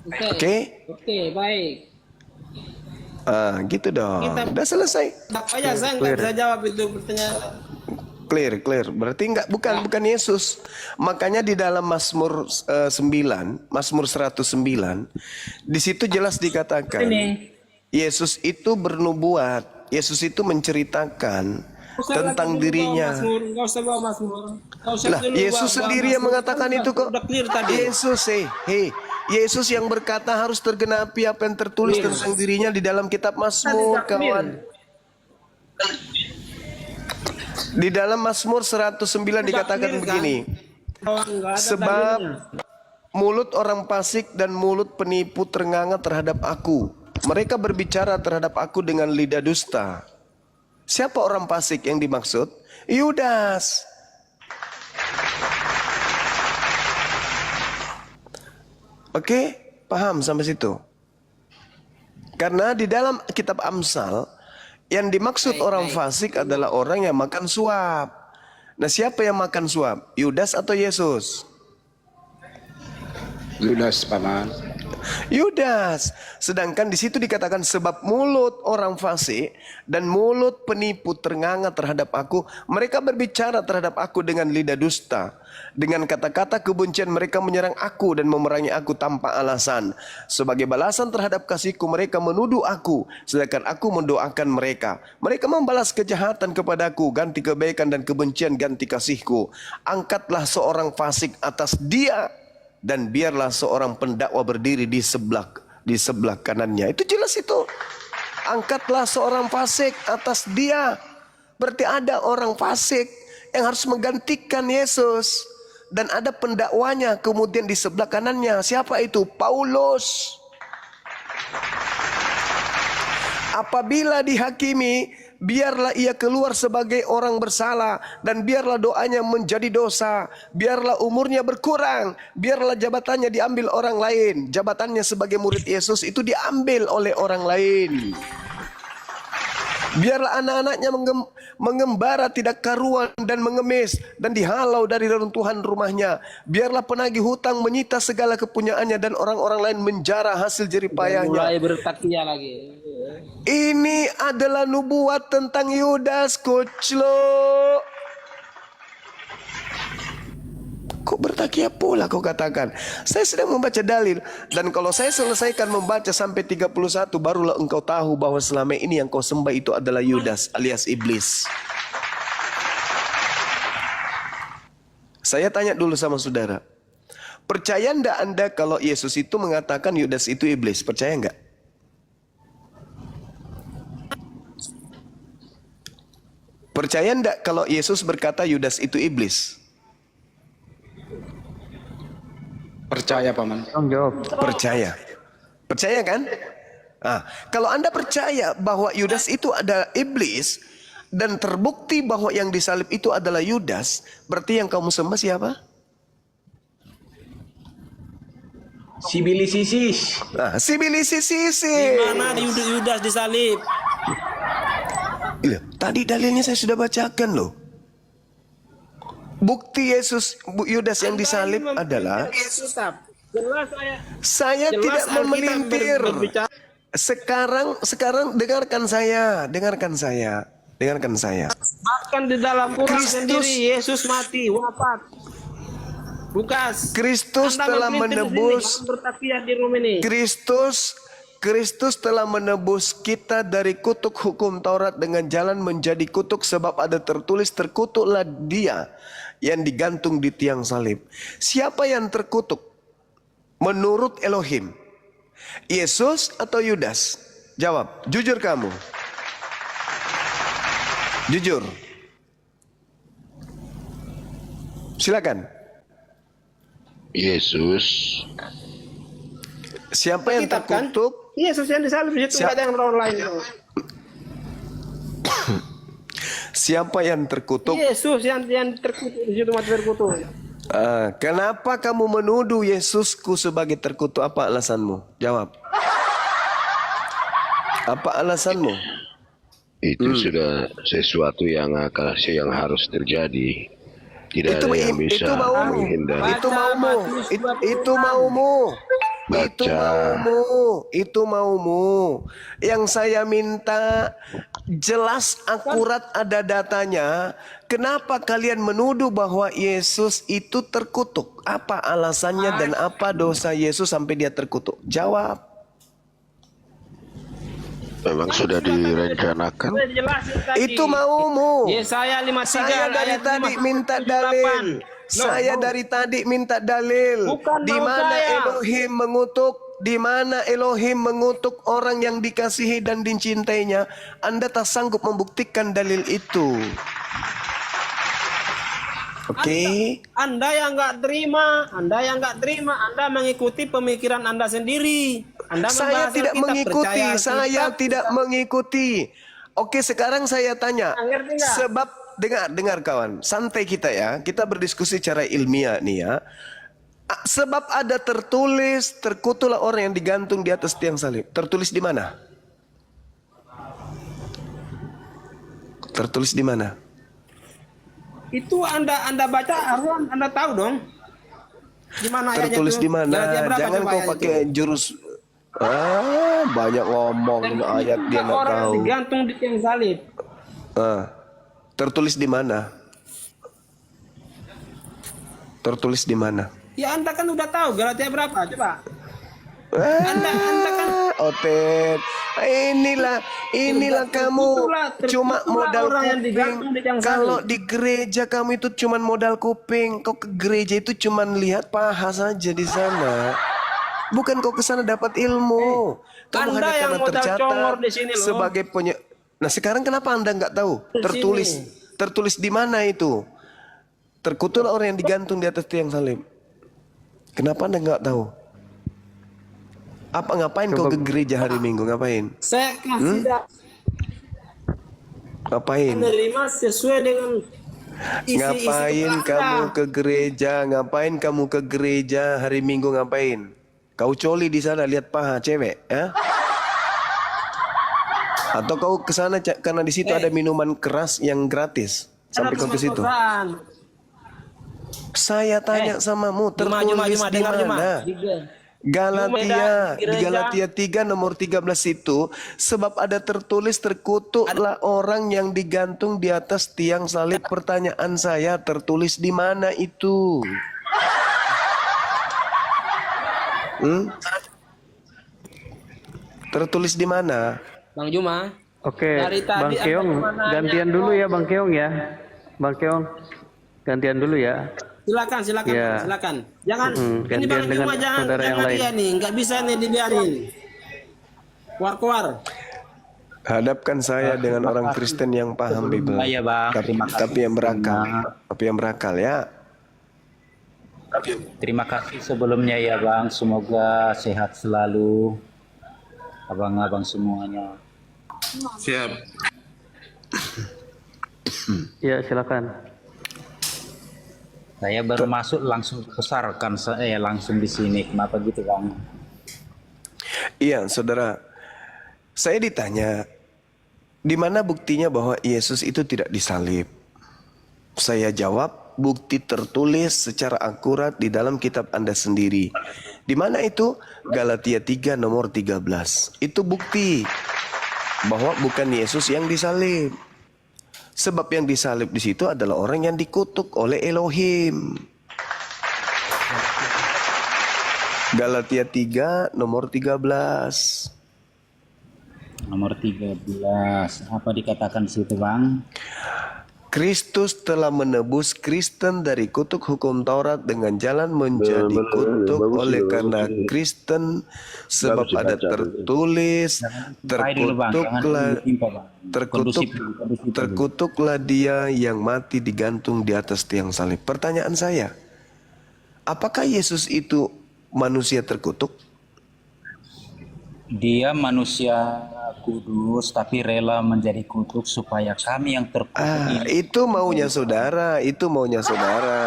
Oke? Oke, baik. Gitu dong. Kita Udah selesai. aja saya nggak bisa jawab itu pertanyaan. Clear. Berarti bukan Yesus. Makanya di dalam Mazmur 9, Mazmur 109, di situ jelas dikatakan Ini. Yesus itu bernubuat. Yesus itu menceritakan tentang Nggak dirinya. usah bawa Mazmur. Nggak usah Lah, dulu Yesus bawa sendiri yang Mazmur. mengatakan Kan itu kok. udah clear tadi. Yesus yang berkata harus tergenapi apa yang tertulis Clear. tentang dirinya di dalam kitab Mazmur, Tadi udah clear. kawan. Di dalam Mazmur 109 dikatakan clear, kan? begini. Nggak ada Sebab dalilnya. mulut orang fasik dan mulut penipu ternganga terhadap aku. Mereka berbicara terhadap aku dengan lidah dusta. Siapa orang fasik yang dimaksud? Yudas. Oke, paham sampai situ? Karena di dalam kitab Amsal, yang dimaksud orang fasik adalah orang yang makan suap. Nah, siapa yang makan suap? Yudas atau Yesus? Yudas, Paman. Yudas. Sedangkan di situ dikatakan sebab mulut orang fasik dan mulut penipu ternganga terhadap aku, mereka berbicara terhadap aku dengan lidah dusta. Dengan kata-kata kebencian mereka menyerang aku dan memerangi aku tanpa alasan. Sebagai balasan terhadap kasihku mereka menuduh aku, sedangkan aku mendoakan mereka. Mereka membalas kejahatan kepadaku, ganti kebaikan dan kebencian ganti kasihku. Angkatlah seorang fasik atas dia, dan biarlah seorang pendakwa berdiri di sebelah kanannya. Itu jelas itu. Angkatlah seorang fasik atas dia. Berarti ada orang fasik yang harus menggantikan Yesus. Dan ada pendakwanya kemudian di sebelah kanannya. Siapa itu? Paulus. Apabila dihakimi, biarlah ia keluar sebagai orang bersalah, dan biarlah doanya menjadi dosa, biarlah umurnya berkurang, biarlah jabatannya diambil orang lain. Jabatannya sebagai murid Yesus itu diambil oleh orang lain. Biarlah anak-anaknya mengembara tidak karuan dan mengemis dan dihalau dari reruntuhan rumahnya. Biarlah penagih hutang menyita segala kepunyaannya dan orang-orang lain menjara hasil jerih payahnya. Mulai bertakya lagi. Ini adalah nubuat tentang Yudas, Kuclo. Kok bertakya pula kau katakan? Saya sedang membaca dalil. Dan kalau saya selesaikan membaca sampai 31, barulah engkau tahu bahwa selama ini yang kau sembah itu adalah Yudas alias iblis. Saya tanya dulu sama saudara. Percaya enggak Anda kalau Yesus itu mengatakan Yudas itu iblis? Percaya enggak? Percaya enggak kalau Yesus berkata Yudas itu iblis? Percaya, Paman. Percaya. Percaya kan? Kalau Anda percaya bahwa Yudas itu adalah iblis dan terbukti bahwa yang disalib itu adalah Yudas, berarti yang kamu sembah siapa? Sibilisisis. Sibilisisis. Di mana di Yudas disalib? Tadi dalilnya saya sudah bacakan loh. Bukti Yudas yang disalib adalah saya tidak memelintir. Sekarang dengarkan saya. Bahkan di dalam Quran sendiri Yesus mati, wafat. Lukas. Kristus telah menebus. Kristus telah menebus kita dari kutuk hukum Taurat dengan jalan menjadi kutuk, sebab ada tertulis terkutuklah dia yang digantung di tiang salib. Siapa yang terkutuk menurut Elohim? Yesus atau Yudas? Jawab, jujur kamu. Jujur. Silakan. Yesus. Siapa yang terkutuk? Yesus yang disalib itu enggak ada yang orang lain. Siapa yang terkutuk? Yesus yang terkutuk di situ, mati terkutuk. Kenapa kamu menuduh Yesusku sebagai terkutuk? Apa alasanmu? Jawab. Apa alasanmu? Itu sudah sesuatu yang harus terjadi. Tidak ada yang bisa menghindari. Itu maumu. Itu baca. itu maumu. Yang saya minta jelas, akurat, ada datanya. Kenapa kalian menuduh bahwa Yesus itu terkutuk? Apa alasannya dan apa dosa Yesus sampai dia terkutuk? Jawab. Memang sudah direncanakan. Sudah dijelasin tadi. Itu maumu. Yesaya 53 Saya dari ayat tadi 5 minta sampai dalil. 8. Saya dari tadi minta dalil. Bukan Di mau mana saya. Elohim mengutuk? Di mana Elohim mengutuk orang yang dikasihi dan dicintainya? Anda tak sanggup membuktikan dalil itu. Oke. Anda yang nggak terima, Anda mengikuti pemikiran Anda sendiri. Anda Saya membahas tidak Alkitab, mengikuti, percaya saya Alkitab, tidak mengikuti. Oke, sekarang saya tanya. Ngerti nggak? Sebab dengar kawan, santai kita ya. Kita berdiskusi secara ilmiah nih ya. Sebab ada tertulis, terkutuklah orang yang digantung di atas tiang salib. Tertulis di mana? Tertulis di mana? Itu Anda baca, harus Anda tahu dong. Di mana ayatnya Tertulis itu? di mana? Galatia berapa Jangan coba kau ayat pakai itu? jurus banyak ngomong ayat dia nggak Orang tahu. digantung di tiang salib. Tertulis di mana? Tertulis di mana? Ya Anda kan udah tahu Galatia berapa, coba. Anda kan Otet, inilah kamu cuma modal orang yang digantung di tiang kuping. salib. Kalau di gereja kamu itu cuma modal kuping. Kau ke gereja itu cuma lihat paha saja di sana. Bukan kau ke sana dapat ilmu. Kamu Anda hanya yang karena modal congor tercatat di sini loh. sebagai Nah sekarang kenapa Anda nggak tahu? Tertulis di mana itu? Terkutuklah orang yang digantung di atas tiang salib. Kenapa Anda nggak tahu? Apa ngapain kau ke gereja hari Minggu? Ngapain? Saya kasih Ngapain? menerima sesuai dengan isi-isi Ngapain Anda. kamu ke gereja? Ngapain kamu ke gereja hari Minggu? Ngapain? Kau coli di sana lihat paha cewek, ya? Atau kau ke sana karena di situ ada minuman keras yang gratis sampai kau ke situ? Saya tanya samamu, tertulis di mana? Galatia, di Galatia 3 nomor 13 itu, sebab ada tertulis terkutuklah orang yang digantung di atas tiang salib. Pertanyaan saya, tertulis di mana itu? Tertulis di mana? Bang Juma. Oke, Dari tadi Bang Keong, Anda kemana gantian aja? dulu ya Bang Keong ya. Bang Keong, gantian dulu ya. Silakan, Ya. silakan. Jangan ini gantian Bang dengan Juma jangan saudara yang lain. dia nih, nggak bisa nih dibiarin. Keluar. Hadapkan saya dengan orang Kristen yang paham Bible. Iya, Bang. Terima kasih. Tapi yang berakal. Tapi yang berakal ya. Terima kasih sebelumnya ya Bang, semoga sehat selalu abang-abang semuanya. Siap. Ya, silakan. Saya baru masuk langsung besarkan saya langsung di sini. Kenapa gitu Bang? Iya, saudara. Saya ditanya, di mana buktinya bahwa Yesus itu tidak disalib? Saya jawab, bukti tertulis secara akurat di dalam kitab Anda sendiri. Di mana itu? Galatia 3 nomor 13. Itu bukti bahwa bukan Yesus yang disalib. Sebab yang disalib di situ adalah orang yang dikutuk oleh Elohim. Galatia 3 nomor 13. Nomor 13. Apa dikatakan di situ Bang? Kristus telah menebus Kristen dari kutuk hukum Taurat dengan jalan menjadi kutuk oleh karena Kristen, sebab ada tertulis terkutuklah dia yang mati digantung di atas tiang salib. Pertanyaan saya, apakah Yesus itu manusia terkutuk? Dia manusia kudus tapi rela menjadi kutuk supaya kami yang terkutuk ini. Itu maunya saudara, itu maunya saudara.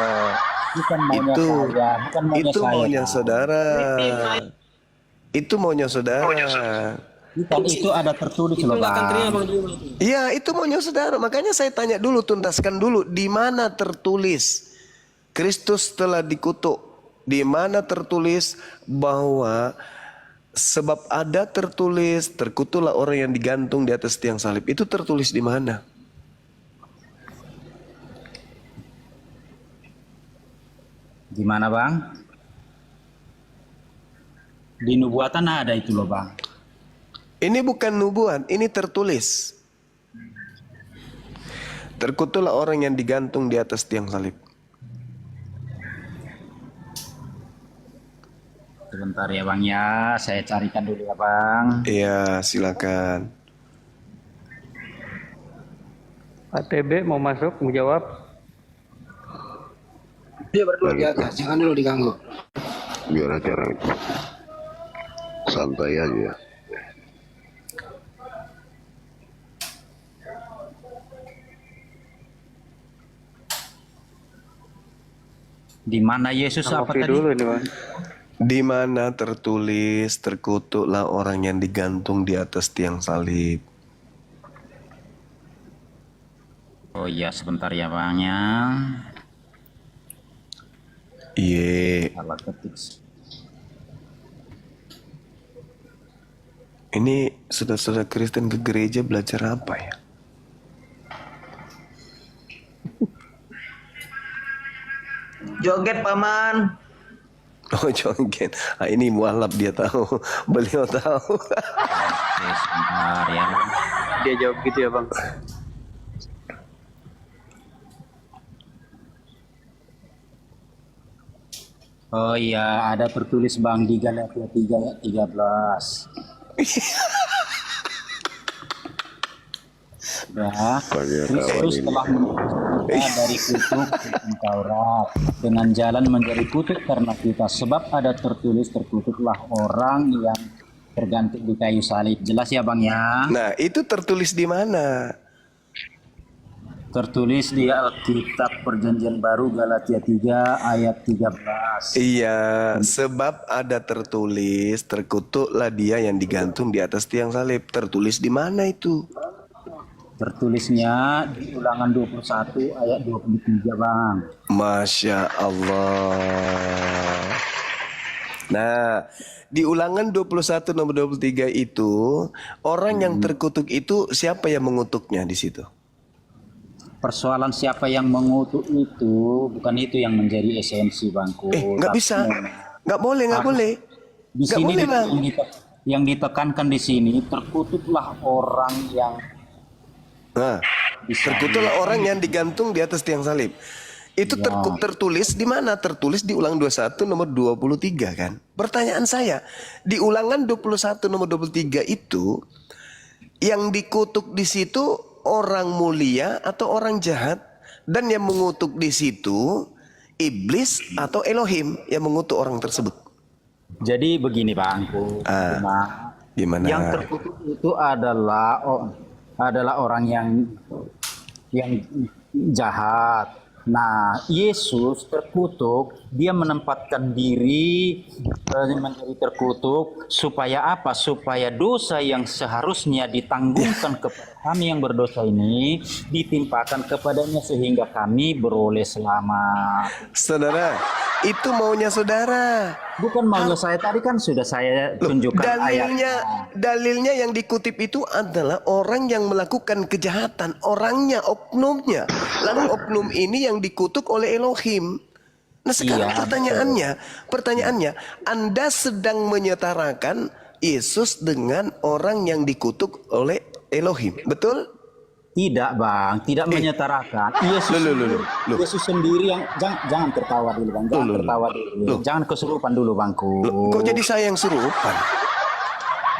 Bukan maunya saya, bukan maunya Itu saya. maunya saudara. Itu maunya saudara. Bukan, itu ada tertulis loh Nggak akan terima Bang. Bang Juma. Iya, itu maunya saudara. Makanya saya tanya dulu, tuntaskan dulu, di mana tertulis Kristus telah dikutuk Di mana tertulis bahwa sebab ada tertulis terkutuklah orang yang digantung di atas tiang salib. Itu tertulis di mana? Gimana bang? Di nubuatan ada itu loh bang. Ini bukan nubuat, ini tertulis. Terkutuklah orang yang digantung di atas tiang salib. Sebentar ya bang ya, saya carikan dulu ya bang. Iya, silakan. ATB mau masuk, mau jawab. Dia berdua di atas, jangan dulu diganggu. Biar acara itu santai aja. Di mana Yesus apa Kopi tadi? dulu ini bang. Di mana tertulis terkutuklah orang yang digantung di atas tiang salib. Oh iya sebentar ya bang ya. Iya. Salah ketik. Ini saudara-saudara Kristen ke gereja belajar apa ya? Joget paman. Oh joget. Ah, ini mualaf dia tahu. Beliau tahu. Oke sebentar ya. Dia jawab gitu ya bang. Oh iya ada tertulis bang di Galatia 3 ayat 13. Ya, Banyak kawan Kristus ini. telah menebus kita dari kutuk hukum Taurat dengan jalan menjadi kutuk karena kita, sebab ada tertulis terkutuklah orang yang tergantung di kayu salib. Jelas ya bang ya? Nah, itu tertulis di mana? Tertulis di Alkitab Perjanjian Baru Galatia 3 ayat 13. Iya, sebab ada tertulis terkutuklah dia yang digantung di atas tiang salib. Tertulis di mana itu? Tertulisnya di Ulangan 21 ayat 23 bang. Masya Allah. Nah, di Ulangan 21 nomor 23 itu orang yang terkutuk itu siapa yang mengutuknya di situ? Persoalan siapa yang mengutuk itu bukan itu yang menjadi esensi bangku. Nggak bisa, nggak boleh, nggak boleh. Di Nggak sini boleh, Bang. yang ditekankan di sini terkutuklah orang yang Nah, terkutuklah orang yang digantung di atas tiang salib. Itu tertulis di mana? Tertulis di Ulangan 21 nomor 23 kan? Pertanyaan saya, di Ulangan 21 nomor 23 itu yang dikutuk di situ orang mulia atau orang jahat, dan yang mengutuk di situ iblis atau Elohim yang mengutuk orang tersebut. Jadi begini bangku. Gimana? Yang terkutuk itu adalah orang yang jahat. Nah, Yesus terkutuk, dia menempatkan diri menjadi terkutuk supaya apa? Supaya dosa yang seharusnya ditanggungkan kepada kami yang berdosa ini ditimpakan kepadanya sehingga kami beroleh selamat. Saudara, itu maunya saudara. Bukan maunya saya, tadi kan sudah saya tunjukkan ayatnya. Dalilnya yang dikutip itu adalah orang yang melakukan kejahatan, orangnya, oknumnya. Lalu oknum ini yang dikutuk oleh Elohim. Nah sekarang pertanyaannya, Anda sedang menyetarakan Yesus dengan orang yang dikutuk oleh Elohim, betul? Tidak bang, tidak menyetarakan. Yesus sendiri yang jangan tertawa dulu bang, jangan tertawa dulu, jangan kesurupan dulu bangku. Kok jadi saya yang surupan?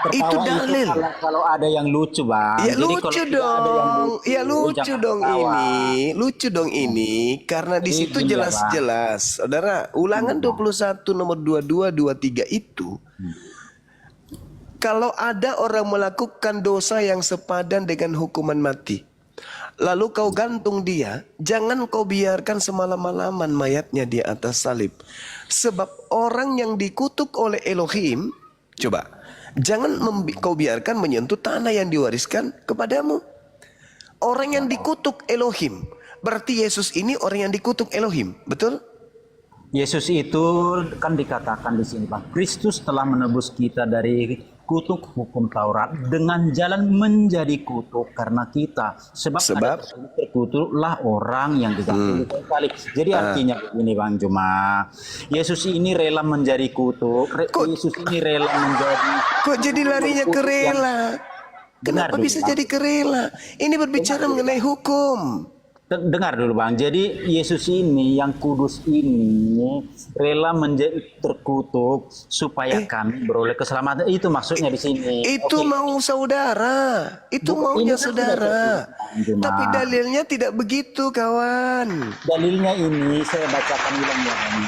Tertawa itu dalil. Kalau ada yang lucu bang. Ya Jadi lucu dong, ya lucu dong ini, lucu dong ini, karena di situ jelas-jelas, saudara. Ulangan 21 nomor 22, 23 itu. Kalau ada orang melakukan dosa yang sepadan dengan hukuman mati, lalu kau gantung dia, jangan kau biarkan semalam-malaman mayatnya di atas salib. Sebab orang yang dikutuk oleh Elohim, coba, jangan kau biarkan menyentuh tanah yang diwariskan kepadamu. Orang yang dikutuk Elohim, berarti Yesus ini orang yang dikutuk Elohim, betul? Yesus itu kan dikatakan di sini, Bang. Kristus telah menebus kita dari kutuk hukum Taurat dengan jalan menjadi kutuk karena kita. Sebab ada terkutuklah orang yang digantung di kayu salib. Jadi artinya begini, Bang Juma. Yesus ini rela menjadi kutuk. Yesus ini rela menjadi. Kok jadi larinya ke rela? Kenapa bisa jadi ke rela? Ini berbicara mengenai hukum. Dengar dulu, Bang. Jadi Yesus ini yang kudus ini rela menjadi terkutuk supaya kami beroleh keselamatan. Itu maksudnya di sini. Itu mau saudara. Itu maunya saudara. Tapi dalilnya tidak begitu, kawan. Dalilnya ini saya bacakan ulang ya, Bang.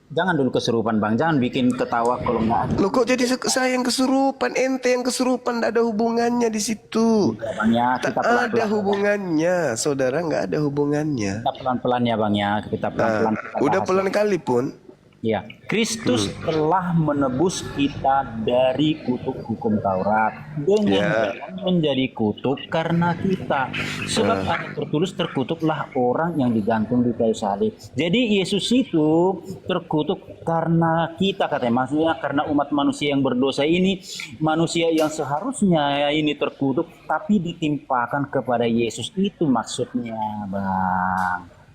Jangan dulu kesurupan, Bang. Jangan bikin ketawa kalau nggak ada. Loh, kok jadi saya yang kesurupan? Ente yang kesurupan, tidak ada hubungannya di situ. Ya, Bang, ya. Kita Tak ada hubungannya, saudara, nggak ada hubungannya. Kita pelan-pelan ya, Bang ya. Kita pelan-pelan. Udah pelan kali pun. Ya, Kristus telah menebus kita dari kutuk hukum Taurat dengan jalan menjadi kutuk karena kita. Sebab ada tertulis terkutuklah orang yang digantung di kayu salib. Jadi Yesus itu terkutuk karena kita, katanya. Maksudnya karena umat manusia yang berdosa ini, manusia yang seharusnya ini terkutuk tapi ditimpakan kepada Yesus. Itu maksudnya, Bang.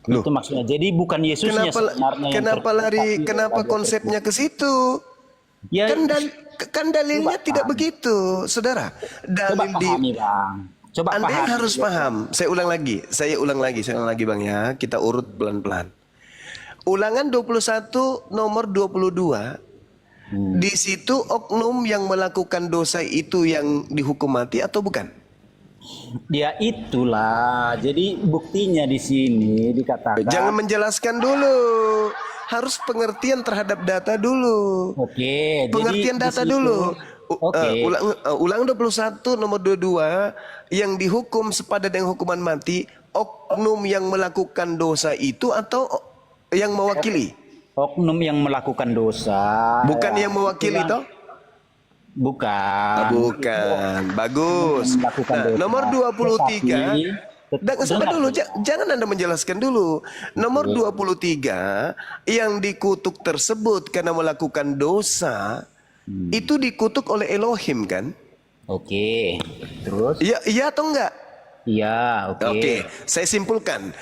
Loh. Itu maksudnya. Jadi bukan Yesusnya sebenarnya yang kenapa konsepnya ke situ? Ya, Kan dalilnya tidak begitu, saudara. Coba pahami, Bang. Coba Anda pahami. harus paham. Saya ulang lagi, Bang ya. Kita urut pelan-pelan. Ulangan 21 nomor 22. Di situ oknum yang melakukan dosa itu yang dihukum mati atau bukan? Dia itulah. Jadi buktinya di sini dikatakan. Jangan menjelaskan dulu. Harus pengertian terhadap data dulu. Oke. Pengertian jadi data di situ, dulu. Oke. Ulangan 21 nomor 22 yang dihukum sepadan dengan hukuman mati, oknum yang melakukan dosa itu atau yang mewakili? Oknum yang melakukan dosa. Bukan yang mewakili toh? Bukan. Bagus. Nah, nomor 23. Sabar dulu, jangan Anda menjelaskan dulu. Nomor 23 yang dikutuk tersebut karena melakukan dosa itu dikutuk oleh Elohim kan? Oke. Terus? Iya atau enggak? Iya, oke. Oke, saya simpulkan.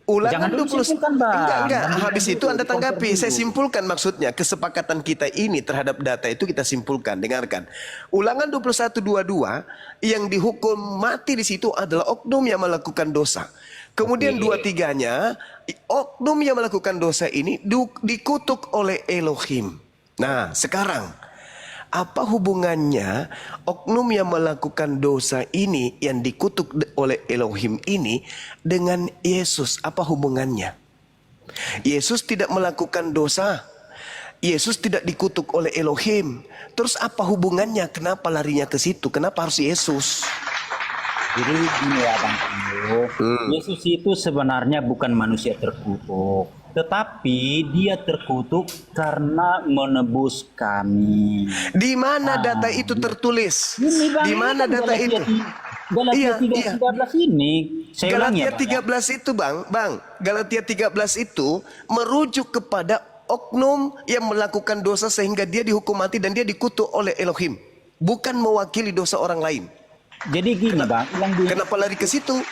Ulangan 20 enggak. Habis itu Anda tanggapi. Saya simpulkan maksudnya kesepakatan kita ini terhadap data itu kita simpulkan. Dengarkan. Ulangan 21:22 yang dihukum mati di situ adalah oknum yang melakukan dosa. Kemudian 23-nya oknum yang melakukan dosa ini dikutuk oleh Elohim. Nah, sekarang apa hubungannya oknum yang melakukan dosa ini yang dikutuk oleh Elohim ini dengan Yesus? Apa hubungannya? Yesus tidak melakukan dosa. Yesus tidak dikutuk oleh Elohim. Terus apa hubungannya? Kenapa larinya ke situ? Kenapa harus Yesus? Jadi gini ya, Bang. Yesus itu sebenarnya bukan manusia terkutuk, tetapi dia terkutuk karena menebus kami. Di mana data itu tertulis? Di mana data itu? Galatia 3:13 ini. Saya ulangi Galatia ya, 13 itu, Bang. Galatia 13 itu merujuk kepada oknum yang melakukan dosa sehingga dia dihukum mati dan dia dikutuk oleh Elohim, bukan mewakili dosa orang lain. Jadi gini, Bang, Kenapa lari ke situ?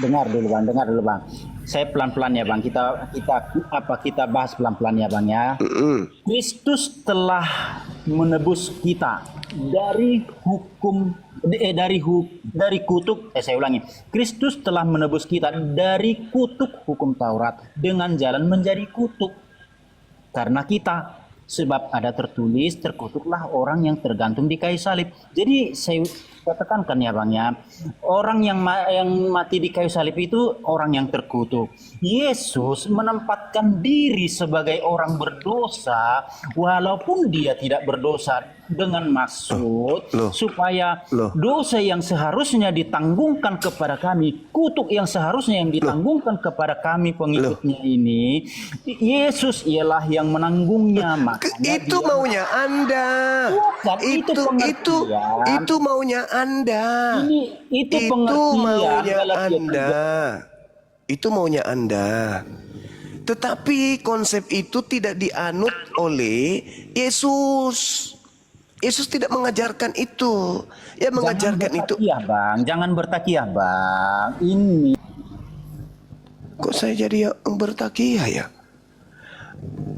dengar dulu, Bang. Saya pelan-pelan ya, Bang. Kita bahas pelan-pelan ya, Bang ya. Kristus telah menebus kita dari kutuk. Saya ulangi. Kristus telah menebus kita dari kutuk hukum Taurat dengan jalan menjadi kutuk karena kita. Sebab ada tertulis terkutuklah orang yang tergantung di kayu salib. Jadi saya tekankan ya, Bang ya, orang yang mati di kayu salib itu orang yang terkutuk. Yesus menempatkan diri sebagai orang berdosa walaupun dia tidak berdosa, dengan maksud supaya dosa yang seharusnya ditanggungan kepada kami, kutuk yang seharusnya yang ditanggungan kepada kami pengikutnya ini, Yesus ialah yang menanggungnya. Itu maunya Anda. Bukan, Itu maunya Anda. Itu pengertian. Itu maunya Anda. Tetapi konsep itu tidak dianut oleh Yesus. Yesus tidak mengajarkan itu. Yang mengajarkan itu. Bertakiah, Bang. Jangan bertakiah, Bang. Ini Kok saya jadi yang bertakiah ya?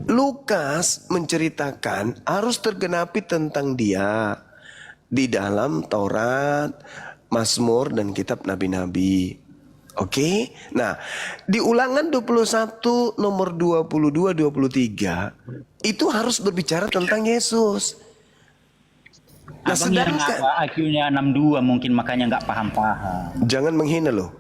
Lukas menceritakan harus tergenapi tentang dia di dalam Taurat, Mazmur dan kitab nabi-nabi. Oke. Nah, di Ulangan 21 nomor 22 23 itu harus berbicara tentang Yesus. Nah, Abang yang IQ-nya 62 mungkin makanya nggak paham-paham. jangan menghina loh.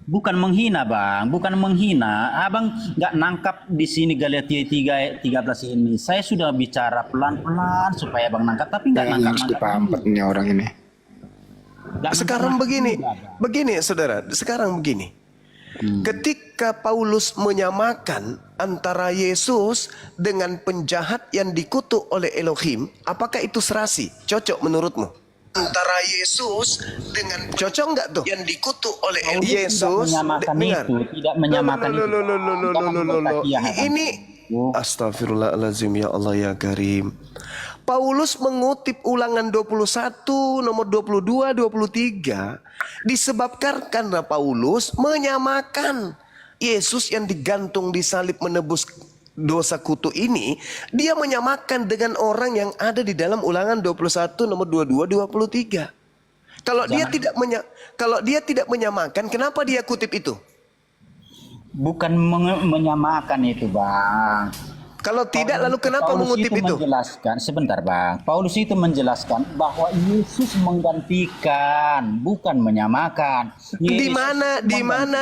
Bukan menghina, Bang. Bukan menghina. Abang nggak nangkap di sini Galatia 3:13 ini. Saya sudah bicara pelan-pelan supaya Bang nangkap, tapi nggak Yang harus nangkap. dipaham nih orang ini. Sekarang begini saudara, sekarang begini. Ketika Paulus menyamakan antara Yesus dengan penjahat yang dikutuk oleh Elohim, apakah itu serasi? Cocok menurutmu? Antara Yesus dengan cocok nggak tuh yang dikutuk oleh Yesus? Tidak menyamakan itu. Ini astagfirullahaladzim, ya Allah ya Karim. Paulus mengutip Ulangan 21 nomor 22 23 disebabkan karena Paulus menyamakan Yesus yang digantung di salib menebus dosa kutu ini, dia menyamakan dengan orang yang ada di dalam Ulangan 21 nomor 22 23. Kalau dia tidak menyamakan, kenapa dia kutip itu? Bukan menyamakan itu, Bang. Kalau tidak, lalu kenapa Paulus mengutip itu? Menjelaskan, sebentar, Bang. Paulus itu menjelaskan bahwa Yesus menggantikan, bukan menyamakan. Di mana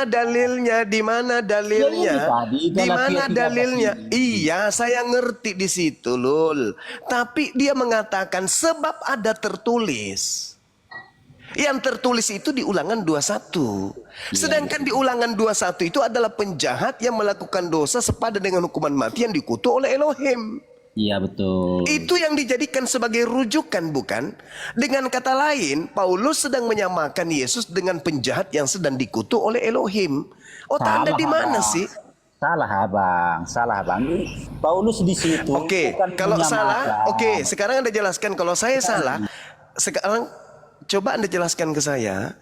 dalilnya? Di mana dalilnya? Di mana dalilnya? Iya, saya ngerti di situ, Lul. Tapi dia mengatakan sebab ada tertulis. Yang tertulis itu di Ulangan 21. Sedangkan di Ulangan 21 itu adalah penjahat yang melakukan dosa sepadan dengan hukuman mati yang dikutuk oleh Elohim. Iya, betul. Itu yang dijadikan sebagai rujukan, bukan? Dengan kata lain, Paulus sedang menyamakan Yesus dengan penjahat yang sedang dikutuk oleh Elohim. Otak Anda di mana sih? Salah, Bang. Paulus di situ. Oke, kalau salah, oke, sekarang Anda jelaskan kalau saya salah. Sekarang coba Anda jelaskan ke saya,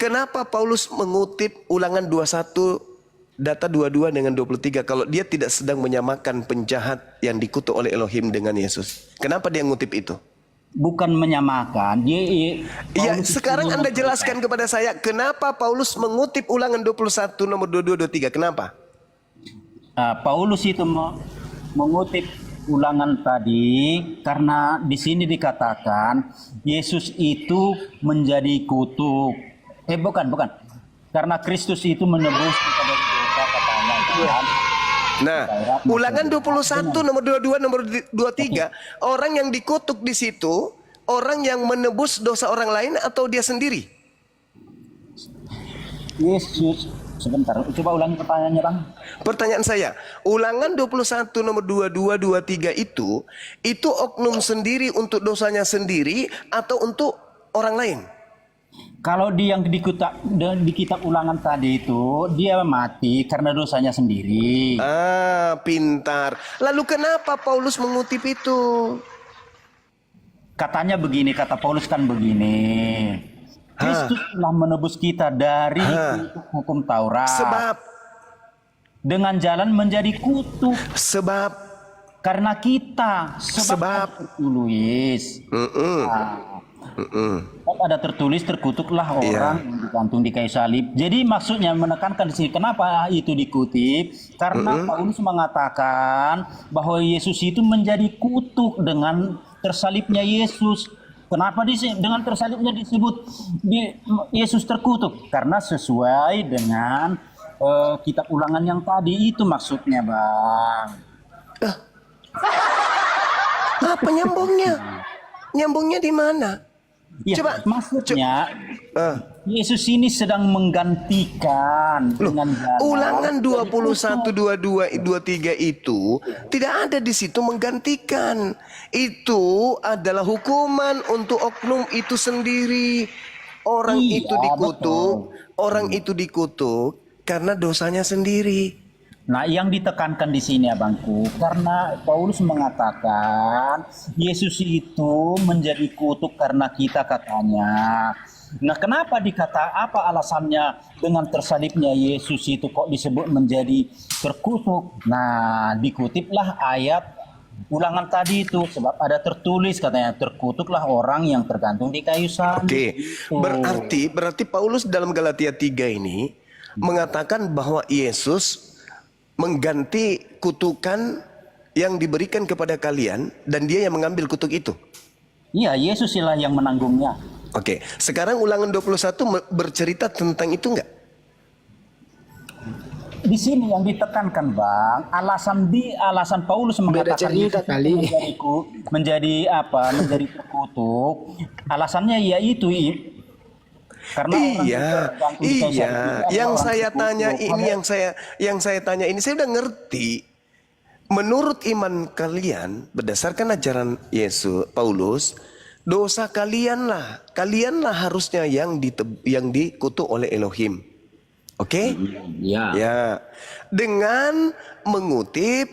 kenapa Paulus mengutip Ulangan 21 data 22 dengan 23 kalau dia tidak sedang menyamakan penjahat yang dikutuk oleh Elohim dengan Yesus? Kenapa dia ngutip itu? Bukan menyamakan. Iya, sekarang Anda jelaskan kepada saya kenapa Paulus mengutip Ulangan 21 nomor 22 23? Kenapa? Paulus itu mengutip Ulangan tadi karena di sini dikatakan Yesus itu menjadi kutuk. Bukan. Karena Kristus itu menebus kita dari dosa, katanya. Nah, Ulangan 21 nomor 22 nomor 23, orang yang dikutuk di situ, orang yang menebus dosa orang lain atau dia sendiri? Yesus, sebentar, coba ulangi pertanyaannya, Bang. Pertanyaan saya, Ulangan 21 nomor 22 23 itu oknum sendiri untuk dosanya sendiri atau untuk orang lain? Kalau di yang di kitab Ulangan tadi itu dia mati karena dosanya sendiri. Pintar. Lalu kenapa Paulus mengutip itu? Katanya begini, kata Paulus kan begini. Kristus telah menebus kita dari hukum Taurat. Sebab dengan jalan menjadi kutuk. Sebab karena kita tertulis. Ada tertulis terkutuklah orang yang digantung di kayu salib. Jadi maksudnya menekankan di sini kenapa itu dikutip? Karena Paulus mengatakan bahwa Yesus itu menjadi kutuk dengan tersalibnya Yesus. Kenapa dengan tersalibnya disebut Yesus terkutuk? Karena sesuai dengan kitab Ulangan yang tadi itu maksudnya, Bang. Apa nyambungnya? Nyambungnya di mana? Ya, Coba maksudnya Yesus ini sedang menggantikan dengan jalan. Ulangan 21 22 23 itu tidak ada di situ menggantikan. Itu adalah hukuman untuk oknum itu sendiri. Orang itu dikutuk, orang itu dikutuk karena dosanya sendiri. Nah, yang ditekankan di sini abangku, karena Paulus mengatakan Yesus itu menjadi kutuk karena kita katanya. Nah, kenapa apa alasannya dengan tersalibnya Yesus itu kok disebut menjadi terkutuk? Nah, dikutiplah ayat ulangan tadi itu, sebab ada tertulis katanya terkutuklah orang yang tergantung di kayu salib. Oke, Gitu. berarti Paulus dalam Galatia 3 ini mengatakan bahwa Yesus mengganti kutukan yang diberikan kepada kalian dan dia yang mengambil kutuk itu. Iya, Yesus lah yang menanggungnya. Oke, sekarang ulangan 21 bercerita tentang itu enggak? Di sini yang ditekankan Bang, alasan Paulus mengatakan cerita Yesus kali. menjadi terkutuk. Alasannya yaitu karena Iya, iya. Yang saya tanya ini, yang saya tanya ini, saya udah ngerti. Menurut iman kalian, berdasarkan ajaran Yesus, Paulus, dosa kalianlah harusnya yang dikutuk oleh Elohim. Oke? Ya. Ya. Dengan mengutip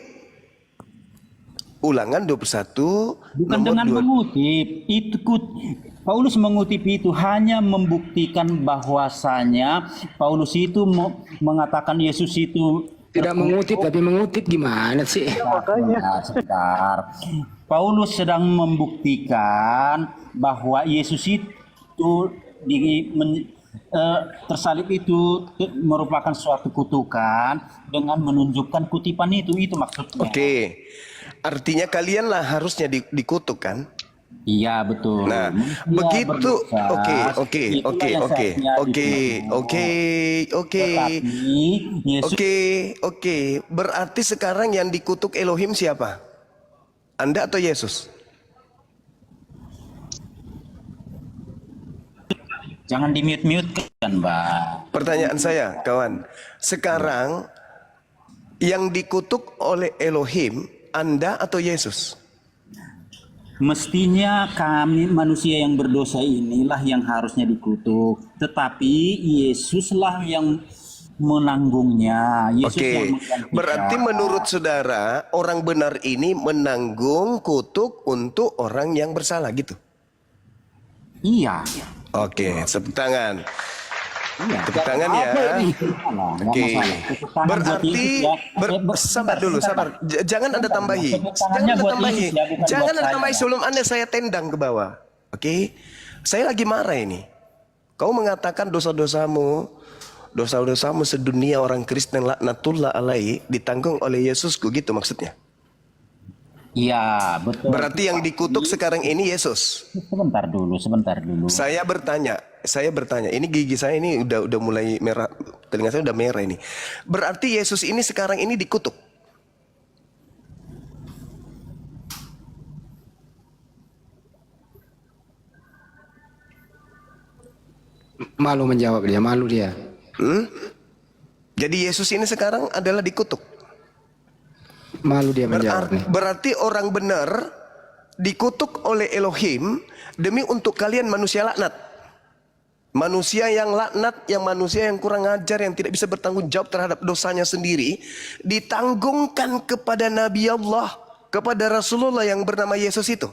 Ulangan 21 bukan nomor dengan 2. mengutip itu Paulus mengutip itu hanya membuktikan bahwasanya Paulus itu mengatakan Yesus itu Tidak mengutip tapi mengutip gimana sih? Nah, sebentar. Paulus sedang membuktikan bahwa Yesus itu tersalib itu merupakan suatu kutukan dengan menunjukkan kutipan itu maksudnya. Oke. Artinya kalianlah harusnya dikutuk kan? Iya betul. Nah, Manusia begitu. berdosa. Oke. Itulah yang seharusnya dibunuh. Tetapi Yesus Oke. Berarti sekarang yang dikutuk Elohim siapa? Anda atau Yesus? jangan di-mute kan, Mbak. Pertanyaan saya, kawan. Sekarang yang dikutuk oleh Elohim, Anda atau Yesus? Mestinya kami manusia yang berdosa inilah yang harusnya dikutuk. Tetapi Yesuslah yang menanggungnya. Yesus yang menggantikan. Berarti menurut saudara, orang benar ini menanggung kutuk untuk orang yang bersalah gitu? Iya. Oke, tepuk tangan. Iya. Tepuk tangan ya. Oke. Berarti sabar dulu, sabar. Jangan Anda tambahi. Jangan Anda tambahi sebelum Anda saya tendang ke bawah. Oke. Saya lagi marah ini. Kau mengatakan dosa-dosamu sedunia orang Kristen laknatullah alaihi ditanggung oleh Yesusku gitu maksudnya. Iya, betul. Berarti yang dikutuk sekarang ini Yesus. Sebentar dulu. Saya bertanya, ini gigi saya ini udah mulai merah, telinga saya udah merah ini. Berarti Yesus ini sekarang ini dikutuk. Malu menjawab dia, malu dia. Jadi Yesus ini sekarang adalah dikutuk. Malu dia menjawab nih. Berarti orang benar dikutuk oleh Elohim demi untuk kalian manusia laknat. Manusia yang laknat, yang manusia yang kurang ajar, yang tidak bisa bertanggung jawab terhadap dosanya sendiri, ditanggungkan kepada Nabi Allah, kepada Rasulullah yang bernama Yesus itu.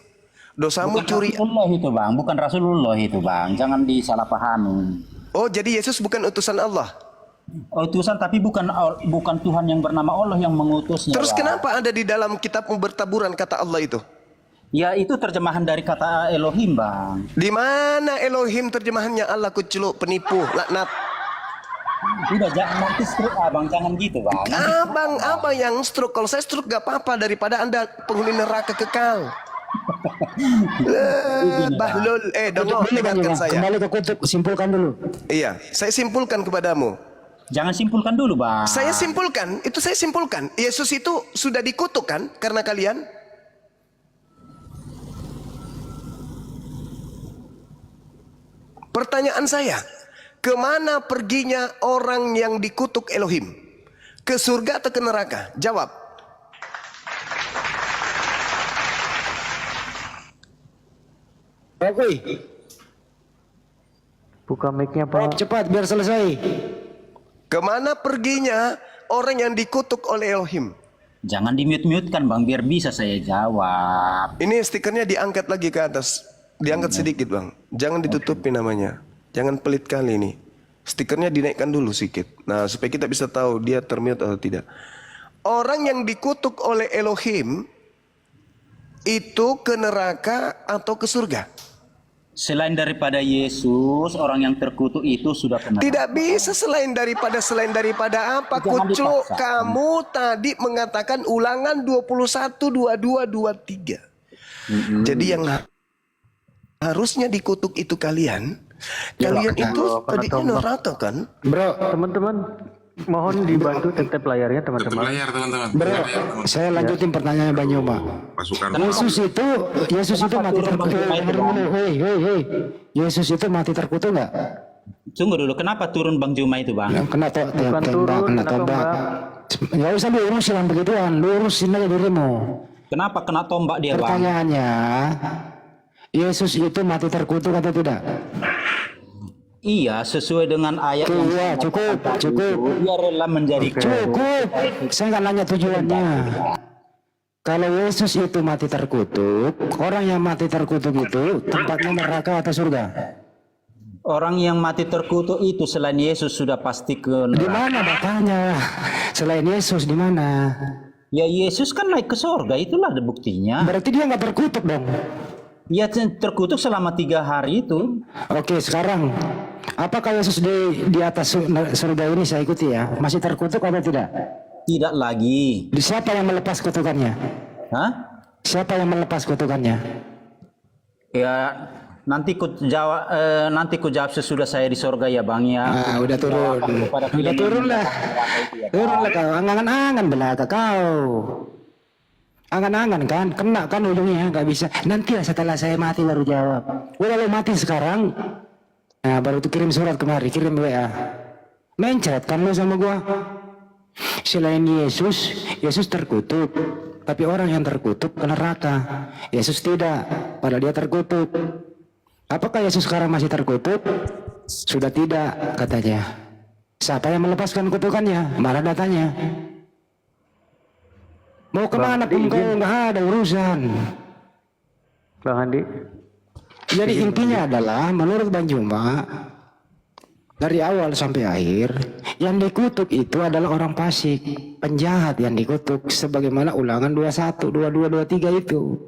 Dosamu curi. Rasulullah itu, Bang, bukan Rasulullah itu, Bang. Jangan disalahpahami. Oh, jadi Yesus bukan utusan Allah. Utusan tapi bukan Tuhan yang bernama Allah yang mengutusnya. Terus Bang. kenapa ada di dalam kitabmu bertaburan kata Allah itu? Ya itu terjemahan dari kata Elohim, Bang. Di mana Elohim terjemahannya Allah kuculuk penipu laknat? Udah jangan nanti stroke, Bang, jangan gitu, Bang. Abang yang stroke? Kalau saya stroke gak apa-apa daripada Anda penghuni neraka kekal. Bahlul, Dongol, dengarkan saya. Kembali ke kutub, simpulkan dulu. Iya, saya simpulkan kepadamu. Jangan simpulkan dulu, Bang. Saya simpulkan. Yesus itu sudah dikutuk kan karena kalian? Pertanyaan saya, kemana perginya orang yang dikutuk Elohim? Ke surga atau ke neraka? Jawab. Oke. Buka mic-nya, Pak. Cepat biar selesai. Kemana perginya orang yang dikutuk oleh Elohim. Jangan di-mute-mute kan Bang, biar bisa saya jawab. Ini stikernya diangkat lagi ke atas. Diangkat sedikit Bang. Jangan ditutupi namanya. Jangan pelit kali ini. Stikernya dinaikkan dulu sedikit. Nah, supaya kita bisa tahu dia termute atau tidak. Orang yang dikutuk oleh Elohim itu ke neraka atau ke surga? Selain daripada Yesus, orang yang terkutuk itu sudah pernah. Tidak bisa selain daripada apa? Jangan Kucluk, dipaksa. kamu tadi mengatakan Ulangan 21, 22, 23. Jadi yang harusnya dikutuk itu kalian. Kalian itu tadinya neraka kan? Bro, teman-teman, mohon dibantu tetap layarnya Tetap teman-teman. layar teman-teman. Bro, Layar, teman-teman. saya lanjutin pertanyaan Bang Yoma. Pasukan Yesus itu mati terkutuk. Hei. Yesus itu mati terkutuk nggak? Tunggu dulu, kenapa turun Bang Juma itu Bang? Kena Bukan tembak, turun, kena kena tombak. tombak. Nggak usah diurusin yang begituan, lurusin aja dirimu. Kenapa kena tombak dia Bang? Pertanyaannya, Yesus itu mati terkutuk atau tidak? Iya, sesuai dengan ayat yang Iya, cukup. dia rela menjadi Cukup. Saya nggak nanya tujuannya. Kalau Yesus itu mati terkutuk, orang yang mati terkutuk itu tempatnya neraka atau surga? orang yang mati terkutuk itu selain Yesus sudah pasti ke Di neraka. mana datanya? Selain Yesus di mana? Ya Yesus kan naik ke sorga, itulah ada buktinya. Berarti dia nggak terkutuk dong. Dia terkutuk selama 3 hari itu. Oke, sekarang apakah Yesus di atas surga ini saya ikuti ya? Masih terkutuk atau tidak? Tidak lagi. Siapa yang melepas kutukannya? Hah? Siapa yang melepas kutukannya? Ya nanti ku jawab sesudah saya di sorga ya Bang ya. Ah, udah turun. Udah turun lah. Turun lah kau. Angan-angan belaka kau. Angan-angan kan, kena kan ujungnya, nggak bisa. Nanti lah setelah saya mati baru jawab. Udah lo mati sekarang, nah baru tuh kirim surat kemari, kirim WA. Mencret kan lo sama gua. Selain Yesus terkutuk, tapi orang yang terkutuk ke neraka. Yesus tidak, padahal dia terkutuk. Apakah Yesus sekarang masih terkutuk? Sudah tidak katanya. Siapa yang melepaskan kutukannya? Mana datanya? Mau kemana pun kau nggak ada urusan. Bang Andi. Jadi intinya adalah menurut Bang Juma dari awal sampai akhir yang dikutuk itu adalah orang fasik, penjahat yang dikutuk sebagaimana Ulangan 21, 22, 23 itu.